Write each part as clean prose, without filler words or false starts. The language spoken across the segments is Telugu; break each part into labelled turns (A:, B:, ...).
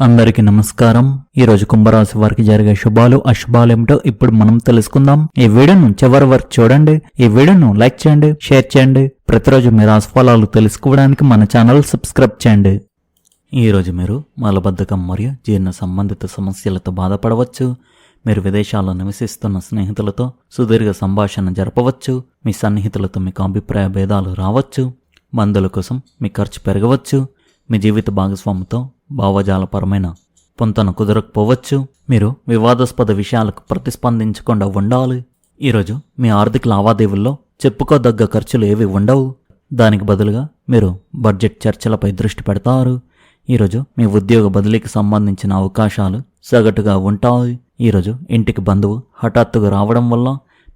A: అందరికీ నమస్కారం. ఈ రోజు కుంభరాశి వారికి జరిగే శుభాలు అశుభాలు ఏమిటో ఇప్పుడు మనం తెలుసుకుందాం. ఈ వీడియోను చివరి వరకు చూడండి. ఈ వీడియోను లైక్ చేయండి, షేర్ చేయండి. ప్రతిరోజు మీ రాశి ఫలాలు తెలుసుకోవడానికి మన ఛానల్ సబ్స్క్రైబ్ చేయండి. ఈ రోజు మీరు మలబద్ధకం మరియు జీర్ణ సంబంధిత సమస్యలతో బాధపడవచ్చు. మీరు విదేశాల్లో నివసిస్తున్న స్నేహితులతో సుదీర్ఘ సంభాషణ జరపవచ్చు. మీ సన్నిహితులతో మీకు అభిప్రాయ భేదాలు రావచ్చు. మందుల కోసం మీ ఖర్చు పెరగవచ్చు. మీ జీవిత భాగస్వామితో భావజాలపరమైన పొంతన కుదరకపోవచ్చు. మీరు వివాదాస్పద విషయాలకు ప్రతిస్పందించకుండా ఉండాలి. ఈరోజు మీ ఆర్థిక లావాదేవీల్లో చెప్పుకోదగ్గ ఖర్చులు ఏవి ఉండవు. దానికి బదులుగా మీరు బడ్జెట్ చర్చలపై దృష్టి పెడతారు. ఈరోజు మీ ఉద్యోగ బదిలీకి సంబంధించిన అవకాశాలు సగటుగా ఉంటాయి. ఈరోజు ఇంటికి బంధువు హఠాత్తుగా రావడం వల్ల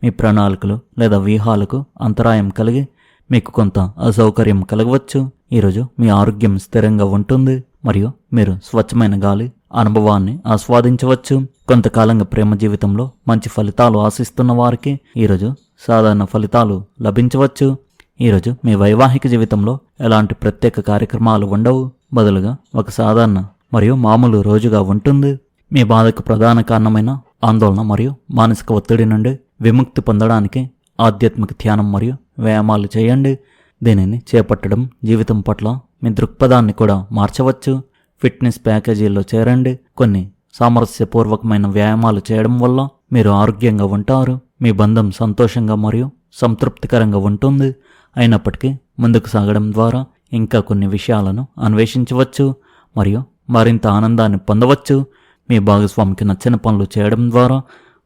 A: మీ ప్రణాళికలు లేదా వ్యూహాలకు అంతరాయం కలిగి మీకు కొంత అసౌకర్యం కలగవచ్చు. ఈరోజు మీ ఆరోగ్యం స్థిరంగా ఉంటుంది మరియు మీరు స్వచ్ఛమైన గాలి అనుభవాన్ని ఆస్వాదించవచ్చు. కొంతకాలంగా ప్రేమ జీవితంలో మంచి ఫలితాలు ఆశిస్తున్న వారికి ఈరోజు సాధారణ ఫలితాలు లభించవచ్చు. ఈరోజు మీ వైవాహిక జీవితంలో ఎలాంటి ప్రత్యేక కార్యక్రమాలు ఉండవు. బదులుగా ఒక సాధారణ మరియు మామూలు రోజుగా ఉంటుంది. మీ బాధకు ప్రధాన కారణమైన ఆందోళన మరియు మానసిక ఒత్తిడి నుండి విముక్తి పొందడానికి ఆధ్యాత్మిక ధ్యానం మరియు వ్యాయామాలు చేయండి. దీనిని చేపట్టడం జీవితం పట్ల మీ దృక్పథాన్ని కూడా మార్చవచ్చు. ఫిట్నెస్ ప్యాకేజీల్లో చేరండి. కొన్ని సామరస్యపూర్వకమైన వ్యాయామాలు చేయడం వల్ల మీరు ఆరోగ్యంగా ఉంటారు. మీ బంధం సంతోషంగా మరియు సంతృప్తికరంగా ఉంటుంది. అయినప్పటికీ ముందుకు సాగడం ద్వారా ఇంకా కొన్ని విషయాలను అన్వేషించవచ్చు మరియు మరింత ఆనందాన్ని పొందవచ్చు. మీ భాగస్వామికి నచ్చిన పనులు చేయడం ద్వారా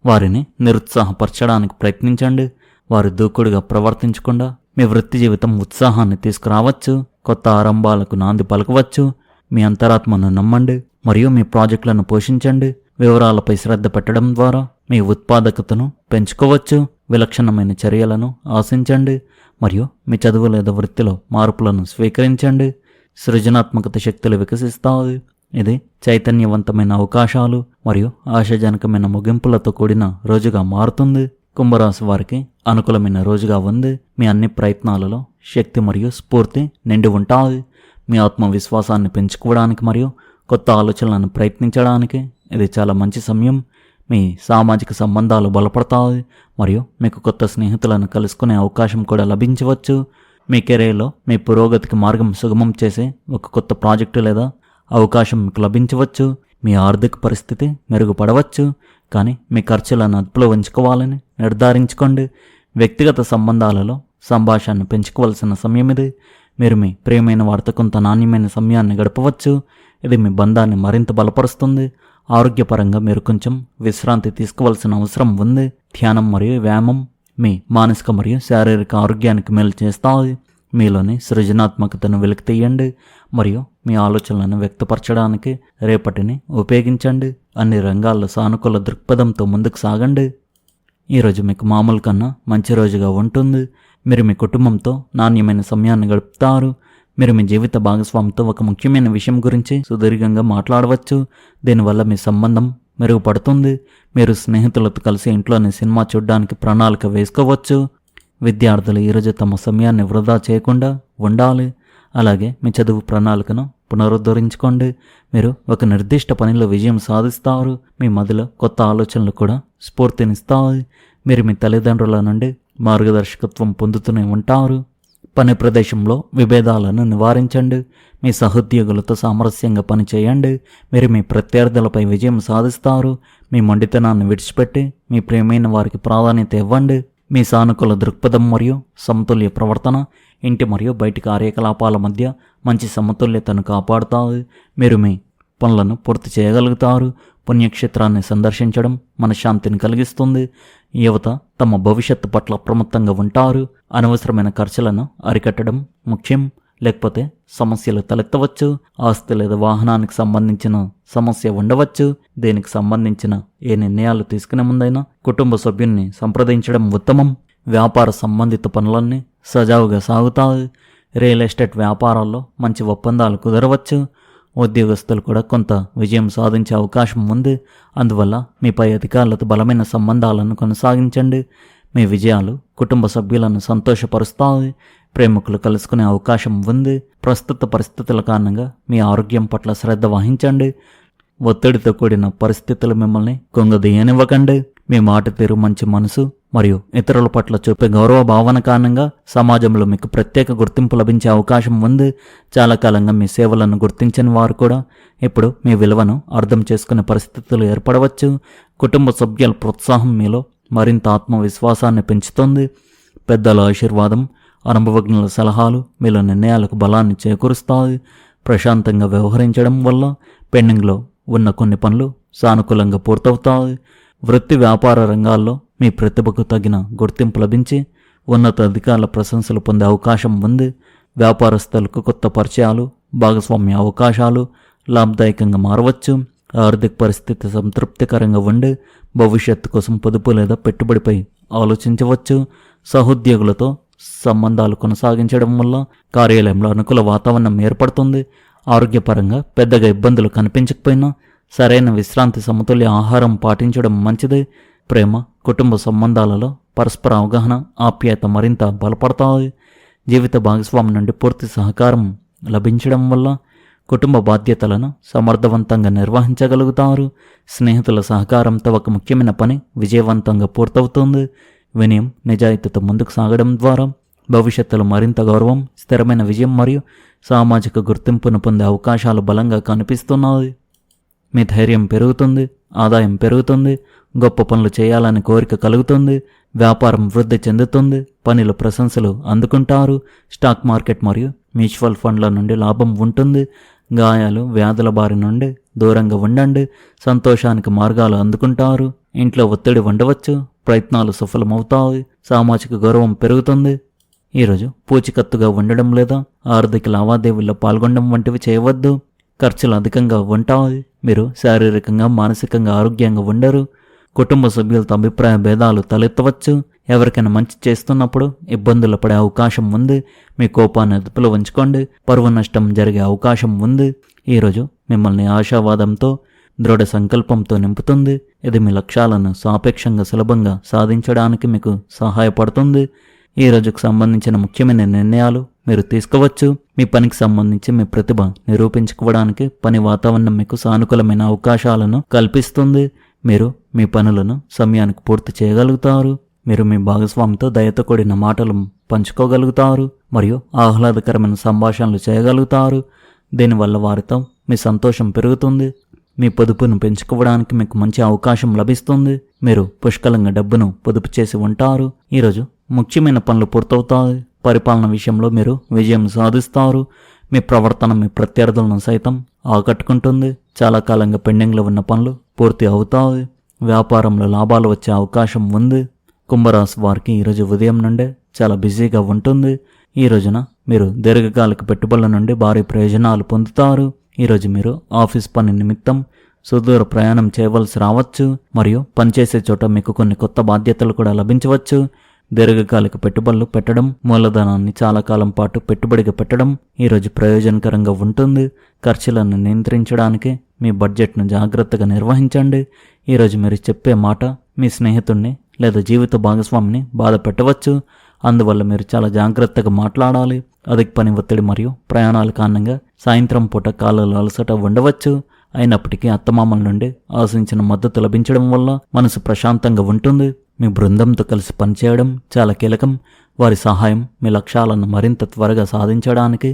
A: వారిని నిరుత్సాహపరచడానికి ప్రయత్నించండి. వారు దూకుడుగా ప్రవర్తించకుండా మీ వృత్తి జీవితం ఉత్సాహాన్ని తీసుకురావచ్చు. కొత్త ఆరంభాలకు నాంది పలకవచ్చు. మీ అంతరాత్మను నమ్మండి మరియు మీ ప్రాజెక్టులను పోషించండి. వివరాలపై శ్రద్ధ పెట్టడం ద్వారా మీ ఉత్పాదకతను పెంచుకోవచ్చు. విలక్షణమైన చర్యలను ఆశించండి మరియు మీ చదువు లేదా వృత్తిలో మార్పులను స్వీకరించండి. సృజనాత్మకత శక్తులు వికసిస్తాయి. ఇది చైతన్యవంతమైన అవకాశాలు మరియు ఆశాజనకమైన ముగింపులతో కూడిన రోజుగా మారుతుంది. కుంభరాశి వారికి అనుకూలమైన రోజుగా ఉంది. మీ అన్ని ప్రయత్నాలలో శక్తి మరియు స్ఫూర్తి నిండి ఉంటాయి. మీ ఆత్మవిశ్వాసాన్ని పెంచుకోవడానికి మరియు కొత్త ఆలోచనలను ప్రయత్నించడానికి ఇది చాలా మంచి సమయం. మీ సామాజిక సంబంధాలు బలపడతాయి మరియు మీకు కొత్త స్నేహితులను కలుసుకునే అవకాశం కూడా లభించవచ్చు. మీ కెరీర్లో మీ పురోగతికి మార్గం సుగమం చేసే ఒక కొత్త ప్రాజెక్టు లేదా అవకాశం మీకు లభించవచ్చు. మీ ఆర్థిక పరిస్థితి మెరుగుపడవచ్చు, కానీ మీ ఖర్చులను అదుపులో ఉంచుకోవాలని నిర్ధారించుకోండి. వ్యక్తిగత సంబంధాలలో సంభాషణను పెంచుకోవాల్సిన సమయం ఇది. మీరు మీ ప్రియమైన వారితో కొంత నాణ్యమైన సమయాన్ని గడపవచ్చు. ఇది మీ బంధాన్ని మరింత బలపరుస్తుంది. ఆరోగ్యపరంగా మీరు కొంచెం విశ్రాంతి తీసుకోవాల్సిన అవసరం ఉంది. ధ్యానం మరియు వ్యాయామం మీ మానసిక మరియు శారీరక ఆరోగ్యానికి మేలు చేస్తాయి. మీలోని సృజనాత్మకతను వెలికితీయండి మరియు మీ ఆలోచనలను వ్యక్తపరచడానికి రేపటిని ఉపయోగించండి. అన్ని రంగాల్లో సానుకూల దృక్పథంతో ముందుకు సాగండి. ఈరోజు మీకు మామూలు కన్నా మంచి రోజుగా ఉంటుంది. మీరు మీ కుటుంబంతో నాణ్యమైన సమయాన్ని గడుపుతారు. మీరు మీ జీవిత భాగస్వామితో ఒక ముఖ్యమైన విషయం గురించి సుదీర్ఘంగా మాట్లాడవచ్చు. దీనివల్ల మీ సంబంధం మెరుగుపడుతుంది. మీరు స్నేహితులతో కలిసి ఇంట్లోని సినిమా చూడడానికి ప్రణాళిక వేసుకోవచ్చు. విద్యార్థులు ఈరోజు తమ సమయాన్ని వృధా చేయకుండా ఉండాలి. అలాగే మీ చదువు ప్రణాళికను పునరుద్ధరించుకోండి. మీరు ఒక నిర్దిష్ట పనిలో విజయం సాధిస్తారు. మీ మదిలో కొత్త ఆలోచనలు కూడా స్ఫూర్తినిస్తాయి. మీరు మీ తల్లిదండ్రుల నుండి మార్గదర్శకత్వం పొందుతూనే ఉంటారు. పని ప్రదేశంలో విభేదాలను నివారించండి. మీ సహోద్యోగులతో సామరస్యంగా పనిచేయండి. మీరు మీ ప్రత్యర్థులపై విజయం సాధిస్తారు. మీ మొండితనాన్ని విడిచిపెట్టి మీ ప్రియమైన వారికి ప్రాధాన్యత ఇవ్వండి. మీ సానుకూల దృక్పథం మరియు సమతుల్య ప్రవర్తన ఇంటి మరియు బయటి కార్యకలాపాల మధ్య మంచి సమతుల్యతను కాపాడుతాయి. మీరు మీ పనులను పూర్తి చేయగలుగుతారు. పుణ్యక్షేత్రాన్ని సందర్శించడం మనశ్శాంతిని కలిగిస్తుంది. యువత తమ భవిష్యత్తు పట్ల అప్రమత్తంగా ఉంటారు. అనవసరమైన ఖర్చులను అరికట్టడం ముఖ్యం, లేకపోతే సమస్యలు తలెత్తవచ్చు. ఆస్తి లేదా వాహనానికి సంబంధించిన సమస్య ఉండవచ్చు. దీనికి సంబంధించిన ఏ నిర్ణయాలు తీసుకునే ముందైనా కుటుంబ సభ్యుల్ని సంప్రదించడం ఉత్తమం. వ్యాపార సంబంధిత పనులన్నీ సజావుగా సాగుతాయి. రియల్ ఎస్టేట్ వ్యాపారాల్లో మంచి ఒప్పందాలు కుదరవచ్చు. ఉద్యోగస్తులు కూడా కొంత విజయం సాధించే అవకాశం ఉంది. అందువల్ల మీపై అధికారులతో బలమైన సంబంధాలను కొనసాగించండి. మీ విజయాలు కుటుంబ సభ్యులను సంతోషపరుస్తాయి. ప్రేమికులు కలుసుకునే అవకాశం ఉంది. ప్రస్తుత పరిస్థితుల కారణంగా మీ ఆరోగ్యం పట్ల శ్రద్ధ వహించండి. ఒత్తిడితో కూడిన పరిస్థితులు మిమ్మల్ని కుంగదీయనివ్వకండి. మీ మాట తీరు, మంచి మనసు మరియు ఇతరుల పట్ల చూపే గౌరవ భావన కారణంగా సమాజంలో మీకు ప్రత్యేక గుర్తింపు లభించే అవకాశం ఉంది. చాలా కాలంగా మీ సేవలను గుర్తించని వారు కూడా ఇప్పుడు మీ విలువను అర్థం చేసుకునే పరిస్థితులు ఏర్పడవచ్చు. కుటుంబ సభ్యుల ప్రోత్సాహం మీలో మరింత ఆత్మవిశ్వాసాన్ని పెంచుతుంది. పెద్దల ఆశీర్వాదం, అనుభవజ్ఞుల సలహాలు మీలో నిర్ణయాలకు బలాన్ని చేకూరుస్తాయి. ప్రశాంతంగా వ్యవహరించడం వల్ల పెండింగ్లో ఉన్న కొన్ని పనులు సానుకూలంగా పూర్తవుతాయి. వృత్తి వ్యాపార రంగాల్లో మీ ప్రతిభకు తగిన గుర్తింపు లభించి ఉన్నత అధికారుల ప్రశంసలు పొందే అవకాశం ఉంది. వ్యాపారస్తులకు కొత్త పరిచయాలు, భాగస్వామ్య అవకాశాలు లాభదాయకంగా మారవచ్చు. ఆర్థిక పరిస్థితి సంతృప్తికరంగా ఉండి భవిష్యత్తు కోసం పొదుపు లేదా పెట్టుబడిపై ఆలోచించవచ్చు. సహోద్యోగులతో సంబంధాలు కొనసాగించడం వల్ల కార్యాలయంలో అనుకూల వాతావరణం ఏర్పడుతుంది. ఆరోగ్యపరంగా పెద్దగా ఇబ్బందులు కనిపించకపోయినా సరైన విశ్రాంతి, సమతుల్య ఆహారం పాటించడం మంచిది. ప్రేమ, కుటుంబ సంబంధాలలో పరస్పర అవగాహన, ఆప్యాయత మరింత బలపడతాయి. జీవిత భాగస్వామి నుండి పూర్తి సహకారం లభించడం వల్ల కుటుంబ బాధ్యతలను సమర్థవంతంగా నిర్వహించగలుగుతారు. స్నేహితుల సహకారంతో ఒక ముఖ్యమైన పని విజయవంతంగా పూర్తవుతుంది. వినయం, నిజాయితీతో ముందుకు సాగడం ద్వారా భవిష్యత్తులో మరింత గౌరవం, స్థిరమైన విజయం మరియు సామాజిక గుర్తింపును పొందే అవకాశాలు బలంగా కనిపిస్తున్నాయి. మీ ధైర్యం పెరుగుతుంది, ఆదాయం పెరుగుతుంది, గొప్ప పనులు చేయాలని కోరిక కలుగుతుంది, వ్యాపారం వృద్ధి చెందుతుంది, పనిలో ప్రశంసలు అందుకుంటారు. స్టాక్ మార్కెట్ మరియు మ్యూచువల్ ఫండ్ల నుండి లాభం ఉంటుంది. గాయాలు, వ్యాధుల బారి నుండి దూరంగా ఉండండి. సంతోషానికి మార్గాలు అందుకుంటారు. ఇంట్లో ఒత్తిడి ఉండవచ్చు, ప్రయత్నాలు సఫలమవుతాయి. సామాజిక గౌరవం పెరుగుతుంది. ఈరోజు పూచికత్తుగా ఉండడం లేదా ఆర్థిక లావాదేవీల్లో పాల్గొనడం వంటివి చేయవద్దు. ఖర్చులు అధికంగా ఉంటాయి. మీరు శారీరకంగా, మానసికంగా ఆరోగ్యంగా ఉండరు. కుటుంబ సభ్యులతో అభిప్రాయ భేదాలు తలెత్తవచ్చు. ఎవరికైనా మంచి చేస్తున్నప్పుడు ఇబ్బందులు పడే అవకాశం ఉంది. మీ కోపాన్ని అదుపులో ఉంచుకోండి. పరువు నష్టం జరిగే అవకాశం ఉంది. ఈరోజు మిమ్మల్ని ఆశావాదంతో, దృఢ సంకల్పంతో నింపుతుంది. ఇది మీ లక్ష్యాలను సాపేక్షంగా సులభంగా సాధించడానికి మీకు సహాయపడుతుంది. ఈ రోజుకు సంబంధించిన ముఖ్యమైన నిర్ణయాలు మీరు తీసుకోవచ్చు. మీ పనికి సంబంధించి మీ ప్రతిభ నిరూపించుకోవడానికి పని వాతావరణం మీకు సానుకూలమైన అవకాశాలను కల్పిస్తుంది. మీరు మీ పనులను సమయానికి పూర్తి చేయగలుగుతారు. మీరు మీ భాగస్వామితో దయతో కూడిన మాటలు పంచుకోగలుగుతారు మరియు ఆహ్లాదకరమైన సంభాషణలు చేయగలుగుతారు. దీనివల్ల వారితో మీ సంతోషం పెరుగుతుంది. మీ పొదుపును పెంచుకోవడానికి మీకు మంచి అవకాశం లభిస్తుంది. మీరు పుష్కలంగా డబ్బును పొదుపు చేసి ఉంటారు. ఈరోజు ముఖ్యమైన పనులు పూర్తవుతాయి. పరిపాలన విషయంలో మీరు విజయం సాధిస్తారు. మీ ప్రవర్తన మీ ప్రత్యర్థులను సైతం ఆకట్టుకుంటుంది. చాలా కాలంగా పెండింగ్లో ఉన్న పనులు పూర్తి అవుతాయి. వ్యాపారంలో లాభాలు వచ్చే అవకాశం ఉంది. కుంభరాశి వారికి ఈరోజు ఉదయం నుండే చాలా బిజీగా ఉంటుంది. ఈ రోజున మీరు దీర్ఘకాలిక పెట్టుబడుల నుండి భారీ ప్రయోజనాలు పొందుతారు. ఈరోజు మీరు ఆఫీస్ పని నిమిత్తం సుదూర ప్రయాణం చేయవలసి రావచ్చు మరియు పనిచేసే చోట మీకు కొన్ని కొత్త బాధ్యతలు కూడా లభించవచ్చు. దీర్ఘకాలిక పెట్టుబడులు పెట్టడం, మూలధనాన్ని చాలా కాలం పాటు పెట్టుబడిగా పెట్టడం ఈరోజు ప్రయోజనకరంగా ఉంటుంది. ఖర్చులను నియంత్రించడానికి మీ బడ్జెట్ను జాగ్రత్తగా నిర్వహించండి. ఈరోజు మీరు చెప్పే మాట మీ స్నేహితుడిని లేదా జీవిత భాగస్వామిని బాధ పెట్టవచ్చు. అందువల్ల మీరు చాలా జాగ్రత్తగా మాట్లాడాలి. అధిక పని ఒత్తిడి మరియు ప్రయాణాల కారణంగా సాయంత్రం పూట కాళ్ళలో అలసట ఉండవచ్చు. అయినప్పటికీ అత్తమామల నుండి ఆశించిన మద్దతు లభించడం వల్ల మనసు ప్రశాంతంగా ఉంటుంది. మీ బృందంతో కలిసి పనిచేయడం చాలా కీలకం. వారి సహాయం మీ లక్ష్యాలను మరింత త్వరగా సాధించడానికి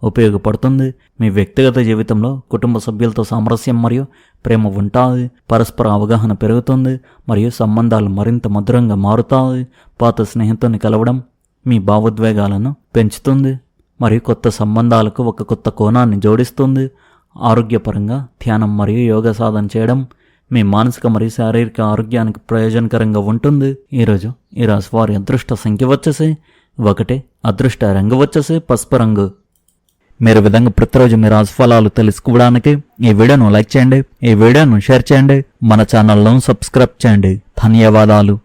A: ఉపయోగపడుతుంది. మీ వ్యక్తిగత జీవితంలో కుటుంబ సభ్యులతో సామరస్యం మరియు ప్రేమ ఉంటాయి. పరస్పర అవగాహన పెరుగుతుంది మరియు సంబంధాలు మరింత మధురంగా మారుతాయి. పాత స్నేహితుని కలవడం మీ భావోద్వేగాలను పెంచుతుంది మరియు కొత్త సంబంధాలకు ఒక కొత్త కోణాన్ని జోడిస్తుంది. ఆరోగ్యపరంగా ధ్యానం మరియు యోగా సాధన చేయడం మీ మానసిక మరియు శారీరక ఆరోగ్యానికి ప్రయోజనకరంగా ఉంటుంది. ఈరోజు ఈ రాశి వారి అదృష్ట సంఖ్య వచ్చేసి 1, అదృష్ట రంగు వచ్చేసి పసుపు రంగు. మీరు విధంగా ప్రతిరోజు మీ రాశి ఫలాలు తెలుసుకోవడానికి ఈ వీడియోను లైక్ చేయండి, ఈ వీడియోను షేర్ చేయండి, మన ఛానల్ను సబ్స్క్రైబ్ చేయండి. ధన్యవాదాలు.